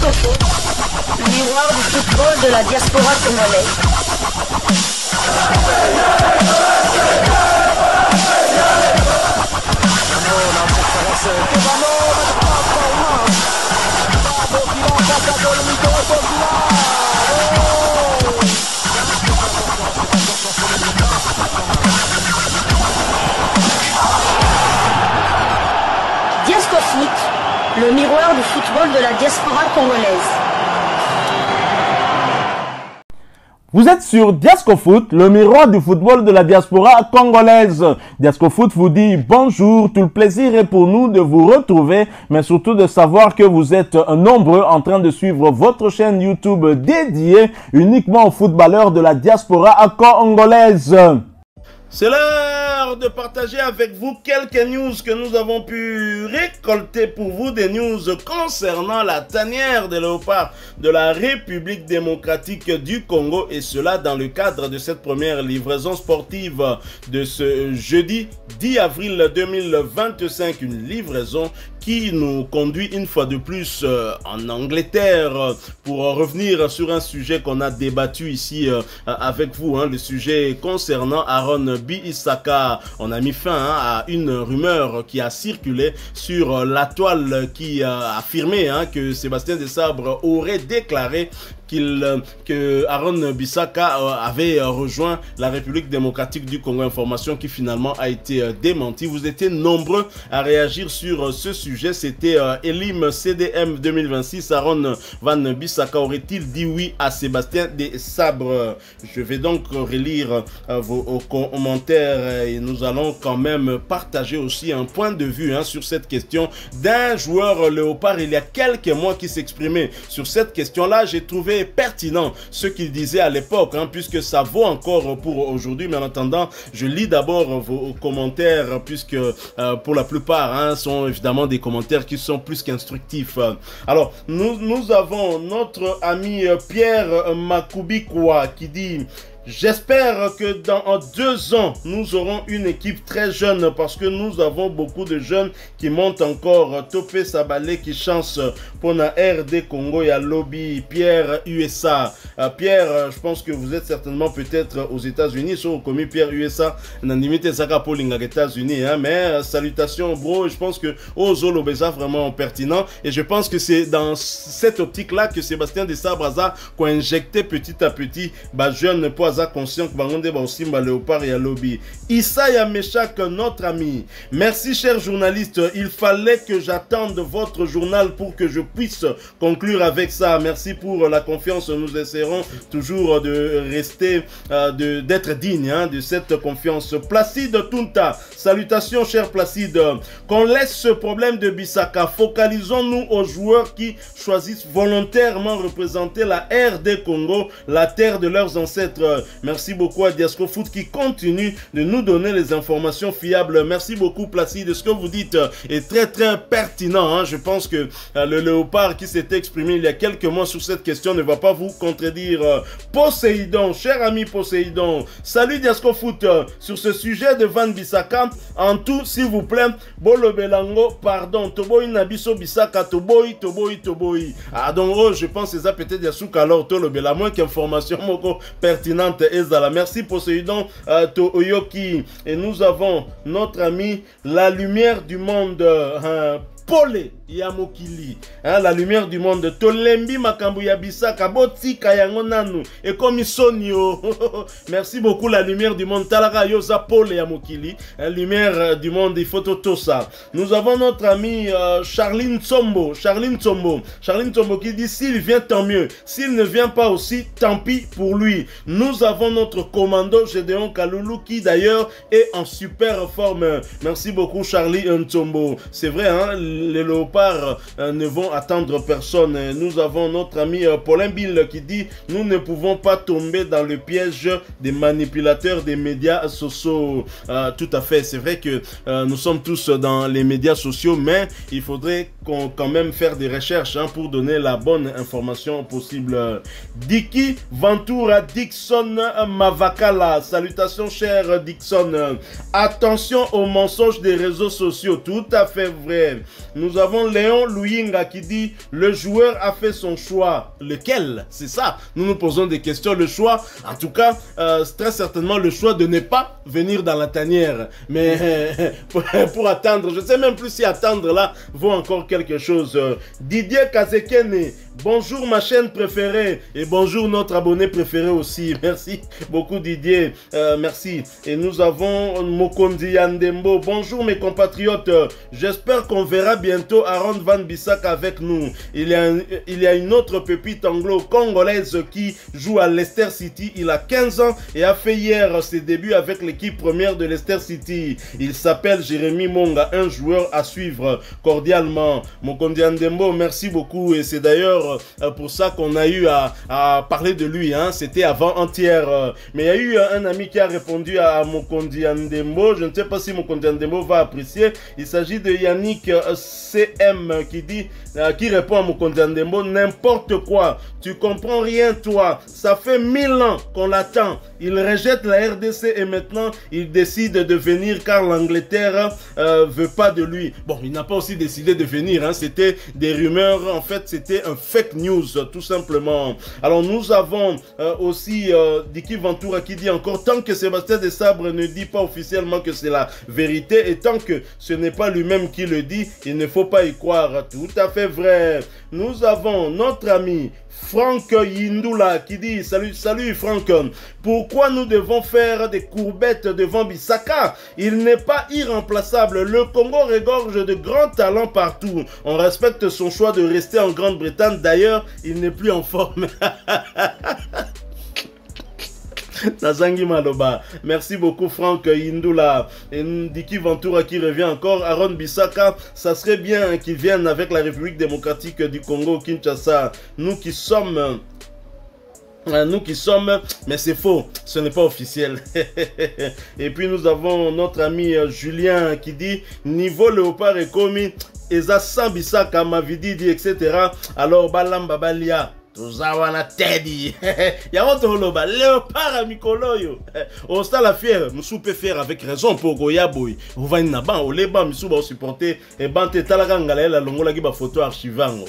Disco Foot, le miroir du football de la diaspora congolaise. Disco Foot, le miroir du football de la diaspora congolaise. Vous êtes sur Diasco Foot, le miroir du football de la diaspora congolaise. Diasco Foot vous dit bonjour, tout le plaisir est pour nous de vous retrouver, mais surtout de savoir que vous êtes nombreux en train de suivre votre chaîne YouTube dédiée uniquement aux footballeurs de la diaspora congolaise. C'est l'heure de partager avec vous quelques news que nous avons pu récolter pour vous, des news concernant la tanière des léopards de la République démocratique du Congo, et cela dans le cadre de cette première livraison sportive de ce jeudi 10 avril 2025, une livraison qui nous conduit une fois de plus en Angleterre pour revenir sur un sujet qu'on a débattu ici avec vous, le sujet concernant Aaron Bissaka. On a mis fin à une rumeur qui a circulé sur la toile qui a affirmé que Sébastien Desabre aurait déclaré que Aaron Bissaka avait rejoint la République démocratique du Congo, information qui finalement a été démentie. Vous étiez nombreux à réagir sur ce sujet. C'était Elim CDM 2026. Aaron Van Bissaka aurait-il dit oui à Sébastien Desabre? Je vais donc relire vos commentaires et nous allons quand même partager aussi un point de vue sur cette question d'un joueur léopard il y a quelques mois qui s'exprimait sur cette question-là. J'ai trouvé pertinent ce qu'il disait à l'époque, puisque ça vaut encore pour aujourd'hui. Mais en attendant, je lis d'abord vos commentaires, puisque pour la plupart sont évidemment des commentaires qui sont plus qu'instructifs. Alors, nous avons notre ami Pierre Makubikwa qui dit: j'espère que dans 2 ans, nous aurons une équipe très jeune, parce que nous avons beaucoup de jeunes qui montent encore. Topé Sabalé qui chance pour la RD Congo et à Lobby. Pierre USA. Pierre, je pense que vous êtes certainement peut-être aux États-Unis. Sur commis Pierre USA, n'animité Saka Poling aux États-Unis. Mais salutations, bro. Je pense que Ozolo Beza vraiment pertinent. Et je pense que c'est dans cette optique-là que Sébastien Desabre a injecté petit à petit jeune pour conscient que Bangonde va aussi léopard et à lobby. Issa Yameshak, notre ami. Merci, cher journaliste. Il fallait que j'attende votre journal pour que je puisse conclure avec ça. Merci pour la confiance. Nous essaierons toujours de rester, d'être digne de cette confiance. Placide Tunta. Salutations, cher Placide. Qu'on laisse ce problème de Bissaka. Focalisons-nous aux joueurs qui choisissent volontairement représenter la RD Congo, la terre de leurs ancêtres. Merci beaucoup à Diasco Foot qui continue de nous donner les informations fiables. Merci beaucoup Placide. Ce que vous dites est très très pertinent. Je pense que le léopard qui s'était exprimé il y a quelques mois sur cette question ne va pas vous contredire. Poséidon, cher ami Poséidon. Salut Diasco Foot. Sur ce sujet de Van Bissaka, en tout, s'il vous plaît, Bolo Belango, pardon, Toboy Nabiso Bissaka, Toboy. Ah donc, je pense que ça peut-être Yasuka alors Tolo Bela, moins qu'information pertinente. Ezala. Merci Poséidon Toyoki. Et nous avons notre ami la lumière du monde, Pole Yamokili, la lumière du monde. Tolembi Makambuya Bissaka Boti Kayangonanu et comme Sonio. Merci beaucoup la lumière du monde. Talara Yosa Pole Yamokili, lumière du monde. Il faut tout ça. Nous avons notre ami Charline Tsombo. Charline Tsombo qui dit: s'il vient tant mieux, s'il ne vient pas aussi tant pis pour lui. Nous avons notre commando Gédéon Kaloulou qui d'ailleurs est en super forme. Merci beaucoup Charlie Tsombo. C'est vrai, les léopards ne vont attendre personne. Nous avons notre ami Paulin Bill qui dit: nous ne pouvons pas tomber dans le piège des manipulateurs des médias sociaux. Tout à fait, c'est vrai que nous sommes tous dans les médias sociaux, mais il faudrait quand même faire des recherches pour donner la bonne information possible. Dicky Ventura Dixon Mavakala. Salutations cher Dixon. Attention aux mensonges des réseaux sociaux. Tout à fait vrai. Nous avons Léon Louyinga qui dit le joueur a fait son choix. Lequel? C'est ça. Nous nous posons des questions. Le choix, en tout cas, très certainement le choix de ne pas venir dans la tanière. Mais pour attendre, je ne sais même plus si attendre là vaut encore quelque chose. Didier Kazekene, bonjour ma chaîne préférée et bonjour notre abonné préféré aussi. Merci beaucoup Didier, merci. Et nous avons Mokondi Yandembo, bonjour mes compatriotes, j'espère qu'on verra bientôt Aaron Van Bissaka avec nous. Il y a une autre pépite anglo-congolaise qui joue à Leicester City, il a 15 ans et a fait hier ses débuts avec l'équipe première de Leicester City. Il s'appelle Jérémy Monga, un joueur à suivre cordialement. Mokondi Yandembo, merci beaucoup et c'est d'ailleurs pour ça qu'on a eu à parler de lui, hein. C'était avant-hier. Mais il y a eu un ami qui a répondu à Mokondi Yandembo. Je ne sais pas si Mokondi Yandembo va apprécier. Il s'agit de Yannick CM qui répond à Mokondi Yandembo. N'importe quoi. Tu comprends rien toi. Ça fait 1000 ans qu'on l'attend. Il rejette la RDC et maintenant il décide de venir car l'Angleterre veut pas de lui. Bon, il n'a pas aussi décidé de venir, hein. C'était des rumeurs. En fait, c'était un fake news, tout simplement. Alors, nous avons aussi Diki Ventura qui dit encore, tant que Sébastien Desabre ne dit pas officiellement que c'est la vérité et tant que ce n'est pas lui-même qui le dit, il ne faut pas y croire. Tout à fait vrai. Nous avons notre ami Franck Yindula qui dit salut Franck, pourquoi nous devons faire des courbettes devant Bissaka? Il n'est pas irremplaçable. Le Congo regorge de grands talents partout. On respecte son choix de rester en Grande-Bretagne. D'ailleurs, il n'est plus en forme. Nazangi Maloba. Merci beaucoup Franck Yindula. Et Diki Ventura qui revient encore. Aaron Bissaka, ça serait bien qu'il vienne avec la République démocratique du Congo, Kinshasa. Nous qui sommes, mais c'est faux, ce n'est pas officiel. Et puis nous avons notre ami Julien qui dit niveau Léopard et Komi, Eza Sambisaka, Mavididi, etc. Alors Balamba Balia. Tozawana Teddy. Yamoto Holoba, Léopard à Mikoloyo. On s'est la fière, nous soupe faire avec raison pour Goyaboy. Vous voyez Naban, au Léba, nous soupe supporter et Bante Talagangala, la longola qui ba photo archivango.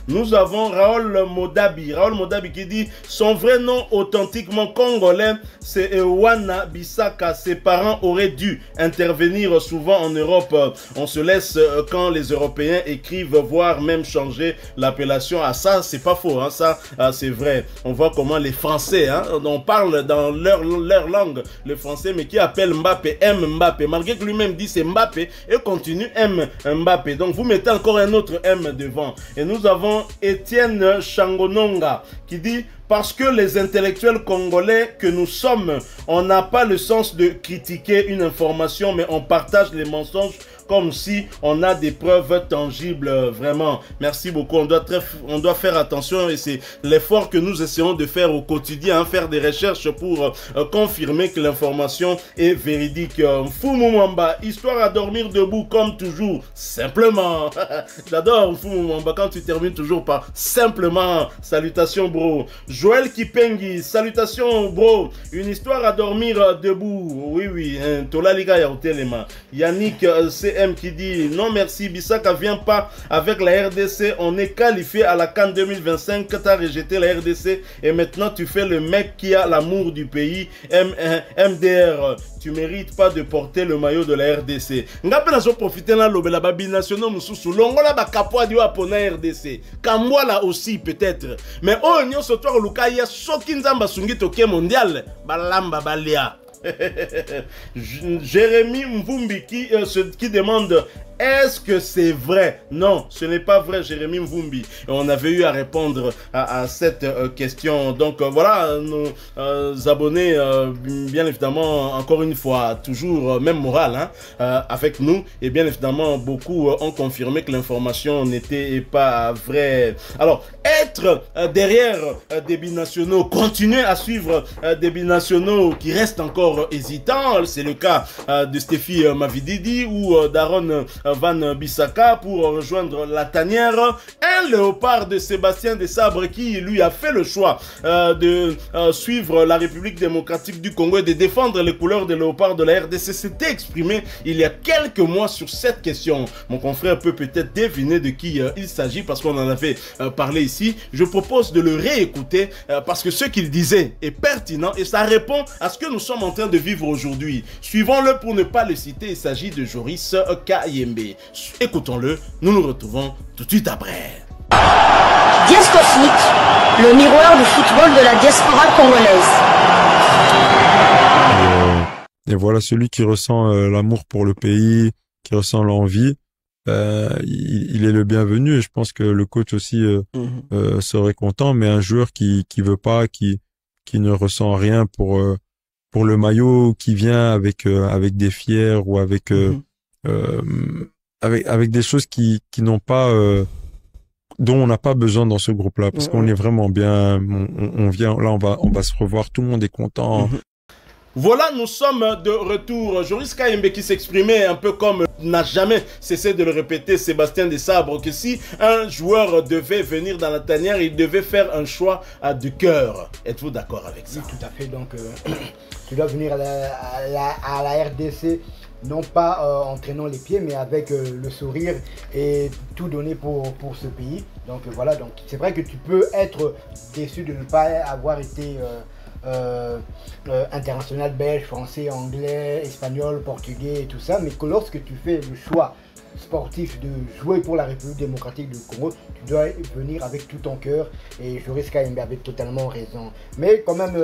Nous avons Raoul Modabi. Raoul Modabi qui dit son vrai nom authentiquement congolais, c'est Wana Bissaka. Ses parents auraient dû intervenir souvent en Europe. On se laisse quand les Européens écrivent, voire même changer l'appellation. À ça, c'est pas faux. Hein, ça, c'est vrai. On voit comment les Français, hein, on parle dans leur langue, le français, mais qui appelle Mbappé, M Mbappé, malgré que lui-même dit c'est Mbappé, et continue M Mbappé. Donc vous mettez encore un autre M devant. Et nous avons Étienne Changononga qui dit parce que les intellectuels congolais que nous sommes, on n'a pas le sens de critiquer une information, mais on partage les mensonges comme si on a des preuves tangibles, vraiment. Merci beaucoup. On doit faire attention et c'est l'effort que nous essayons de faire au quotidien, hein, faire des recherches pour confirmer que l'information est véridique. Mfumu Mwamba, histoire à dormir debout comme toujours, simplement. J'adore Mfumu Mwamba quand tu termines toujours par simplement. Salutations bro. Joël Kipengi, salutations bro. Une histoire à dormir debout. Oui, hein. Tola Liga ya Hotelema. Yannick CM qui dit non merci, Bissaka vient pas avec la RDC, on est qualifié à la CAN 2025, tu as rejeté la RDC et maintenant tu fais le mec qui a l'amour du pays. MDR, tu mérites pas de porter le maillot de la RDC. Ngape na so profiter na lobela ba binationaux mususu longola ba kapwa di wa pona RDC. Kamwala aussi peut-être. Mais oh nyonso to luka ya soki nzamba sungi toke mondial balamba balia. Jérémy Mvumbi qui demande est-ce que c'est vrai? Non, ce n'est pas vrai, Jérémy Mvumbi. Et on avait eu à répondre à cette question. Donc voilà, nos abonnés, bien évidemment, encore une fois, toujours même morale, hein, avec nous. Et bien évidemment, beaucoup ont confirmé que l'information n'était pas vraie. Alors, être derrière des binationaux, continuer à suivre des binationaux qui restent encore hésitants, c'est le cas de Stéphie Mavididi ou d'Aaron Van Bissaka pour rejoindre la tanière. Un léopard de Sébastien Desabre qui lui a fait le choix de suivre la République démocratique du Congo et de défendre les couleurs de léopard de la RDC s'était exprimé il y a quelques mois sur cette question. Mon confrère peut peut-être deviner de qui il s'agit parce qu'on en avait parlé ici. Je propose de le réécouter parce que ce qu'il disait est pertinent et ça répond à ce que nous sommes en train de vivre aujourd'hui. Suivons-le pour ne pas le citer. Il s'agit de Joris Kayembe. Écoutons-le. Nous nous retrouvons tout de suite après. Diasco Foot, le miroir du football de la diaspora congolaise. Et voilà, celui qui ressent l'amour pour le pays, qui ressent l'envie, il est le bienvenu. Et je pense que le coach aussi serait content. Mais un joueur qui veut pas, qui ne ressent rien pour le maillot, qui vient avec des fiers ou avec des choses qui n'ont pas dont on n'a pas besoin dans ce groupe-là, parce qu'on est vraiment bien. On vient là, on va se revoir. Tout le monde est content. Voilà, nous sommes de retour. Joris Kayembe qui s'exprimait un peu comme n'a jamais cessé de le répéter Sébastien Desabre, que si un joueur devait venir dans la tanière, il devait faire un choix de cœur. Êtes-vous d'accord avec ça? Oui, tout à fait. Donc, tu dois venir à la RDC, non pas en traînant les pieds, mais avec le sourire et tout donner pour ce pays. Donc voilà, donc c'est vrai que tu peux être déçu de ne pas avoir été international belge, français, anglais, espagnol, portugais et tout ça, mais que lorsque tu fais le choix sportif de jouer pour la République démocratique du Congo, tu dois venir avec tout ton cœur, et Joris Kayembe avait totalement raison. Mais quand même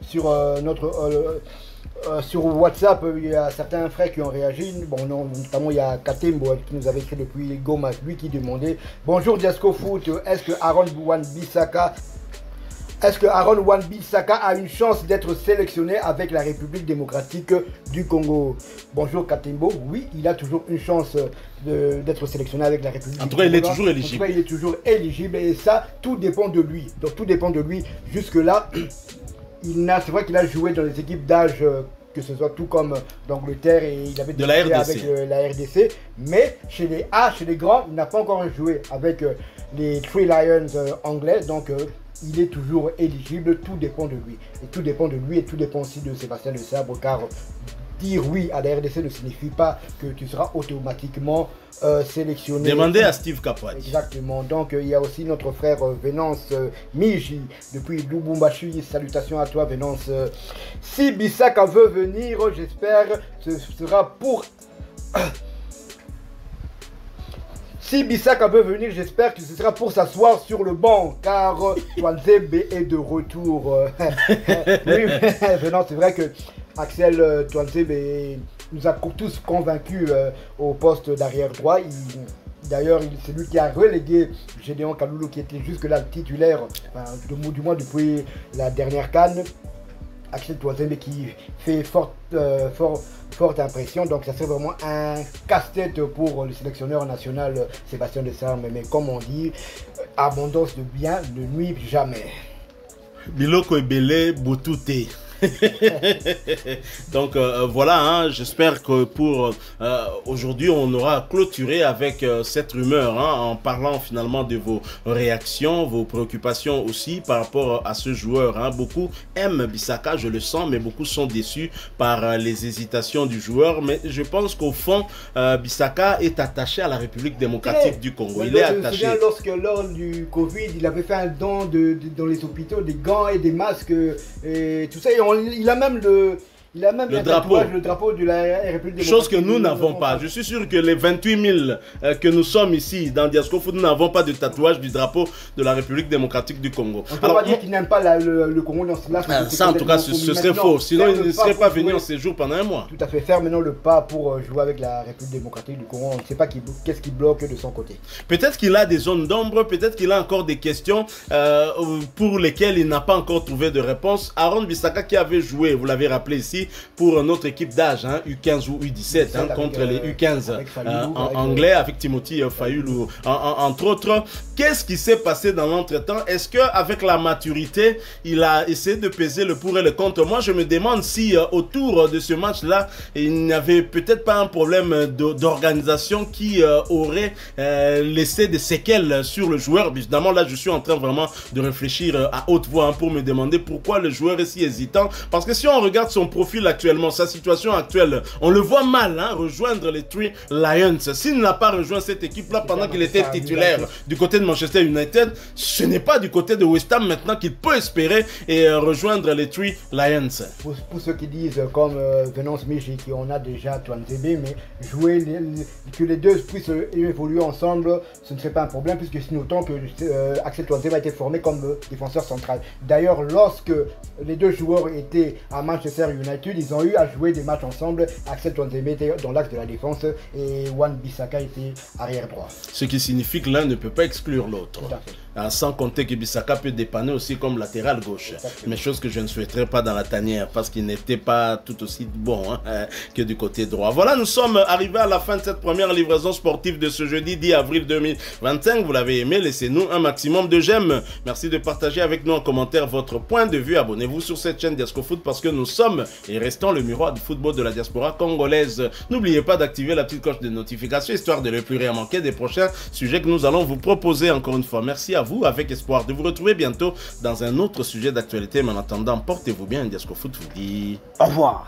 sur WhatsApp, il y a certains frères qui ont réagi. Bon, notamment il y a Katembo qui nous avait écrit depuis Goma, lui qui demandait: bonjour Diasco Foot, est-ce que Aaron Wan-Bissaka a une chance d'être sélectionné avec la République démocratique du Congo? Bonjour Katembo, oui, il a toujours une chance d'être sélectionné avec la République du Congo. En tout cas, il est toujours éligible. En tout cas, il est toujours éligible et ça, tout dépend de lui. Donc tout dépend de lui. Jusque-là, c'est vrai qu'il a joué dans les équipes d'âge, que ce soit tout comme d'Angleterre, et il avait débuté avec la RDC. Mais chez les grands, il n'a pas encore joué avec les Three Lions anglais. Donc il est toujours éligible, tout dépend de lui. Et tout dépend de lui et tout dépend aussi de Sébastien Desabre, car dire oui à la RDC ne signifie pas que tu seras automatiquement sélectionné. Demandez à Steve Kapouadji. Exactement. Donc il y a aussi notre frère Venance Miji depuis Lubumbashi. Salutations à toi Venance. Si Bissaka veut venir, j'espère ce sera pour... Si Bissaka veut venir, j'espère que ce sera pour s'asseoir sur le banc, car Twanzebe est de retour. Oui, non, c'est vrai que Axel Twanzebe nous a tous convaincus au poste d'arrière droit. D'ailleurs, c'est lui qui a relégué Gédéon Kaloulou, qui était jusque-là titulaire, du moins depuis la dernière CAN. Axel Twanzebe qui fait forte impression, donc ça serait vraiment un casse-tête pour le sélectionneur national Sébastien Desabre, mais comme on dit, abondance de biens ne nuit jamais. Biloko Ebele Botute. Donc voilà, hein, j'espère que pour aujourd'hui on aura clôturé avec cette rumeur, hein, en parlant finalement de vos réactions, vos préoccupations aussi par rapport à ce joueur, hein. Beaucoup aiment Bissaka, je le sens, mais beaucoup sont déçus par les hésitations du joueur. Mais je pense qu'au fond, Bissaka est attaché à la République démocratique du Congo. Il est attaché. Je me souviens lors du Covid, il avait fait un don dans les hôpitaux, des gants et des masques et tout ça. Et il a même le drapeau de la République démocratique. Chose que nous n'avons pas. Je suis sûr que les 28 000 que nous sommes ici dans Diasco Foot, nous n'avons pas de tatouage du drapeau de la République démocratique du Congo. On ne peut pas dire qu'il n'aime pas le Congo dans ce match. Ça en tout cas ce serait faux. Sinon il ne serait pas venu en séjour pendant un mois. Tout à fait. Faire maintenant le pas pour jouer avec la République démocratique du Congo. On ne sait pas qu'est-ce qui bloque de son côté. Peut-être qu'il a des zones d'ombre, peut-être qu'il a encore des questions pour lesquelles il n'a pas encore trouvé de réponse. Aaron Bissaka qui avait joué, vous l'avez rappelé ici, aussi pour notre équipe d'âge, hein, U15 ou U17, hein, contre les U15 anglais, avec Timothy Fayulu, entre autres. Qu'est-ce qui s'est passé dans l'entretemps? Est-ce qu'avec la maturité, il a essayé de peser le pour et le contre? Moi, je me demande si autour de ce match-là, il n'y avait peut-être pas un problème d'organisation qui aurait laissé des séquelles sur le joueur. Évidemment, là, je suis en train vraiment de réfléchir à haute voix, hein, pour me demander pourquoi le joueur est si hésitant. Parce que si on regarde son profil actuellement, sa situation actuelle, on le voit mal, hein, rejoindre les Three Lions. S'il n'a pas rejoint cette équipe-là pendant qu'il était titulaire du côté de Manchester United, ce n'est pas du côté de West Ham maintenant qu'il peut espérer et rejoindre les Three Lions. Pour ceux qui disent, comme Venance Michi, qu'on a déjà Twanzebe, mais jouer que les deux puissent évoluer ensemble, ce ne serait pas un problème, puisque si notons que Axel Twanzebe a été formé comme défenseur central. D'ailleurs, lorsque les deux joueurs étaient à Manchester United, ils ont eu à jouer des matchs ensemble. Axel Twanzebe était dans l'axe de la défense et Wan-Bissaka était arrière droit. Ce qui signifie que l'un ne peut pas exclure l'autre. Sans compter que Bissaka peut dépanner aussi comme latéral gauche. Mais chose que je ne souhaiterais pas dans la tanière parce qu'il n'était pas tout aussi bon, hein, que du côté droit. Voilà, nous sommes arrivés à la fin de cette première livraison sportive de ce jeudi 10 avril 2025. Vous l'avez aimé, laissez-nous un maximum de j'aime. Merci de partager avec nous en commentaire votre point de vue. Abonnez-vous sur cette chaîne Diascofoot parce que nous sommes et restons le miroir du football de la diaspora congolaise. N'oubliez pas d'activer la petite cloche de notification histoire de ne plus rien manquer des prochains sujets que nous allons vous proposer. Encore une fois, merci à vous, avec espoir de vous retrouver bientôt dans un autre sujet d'actualité. Mais en attendant, portez-vous bien. Diascofoot vous dit au revoir.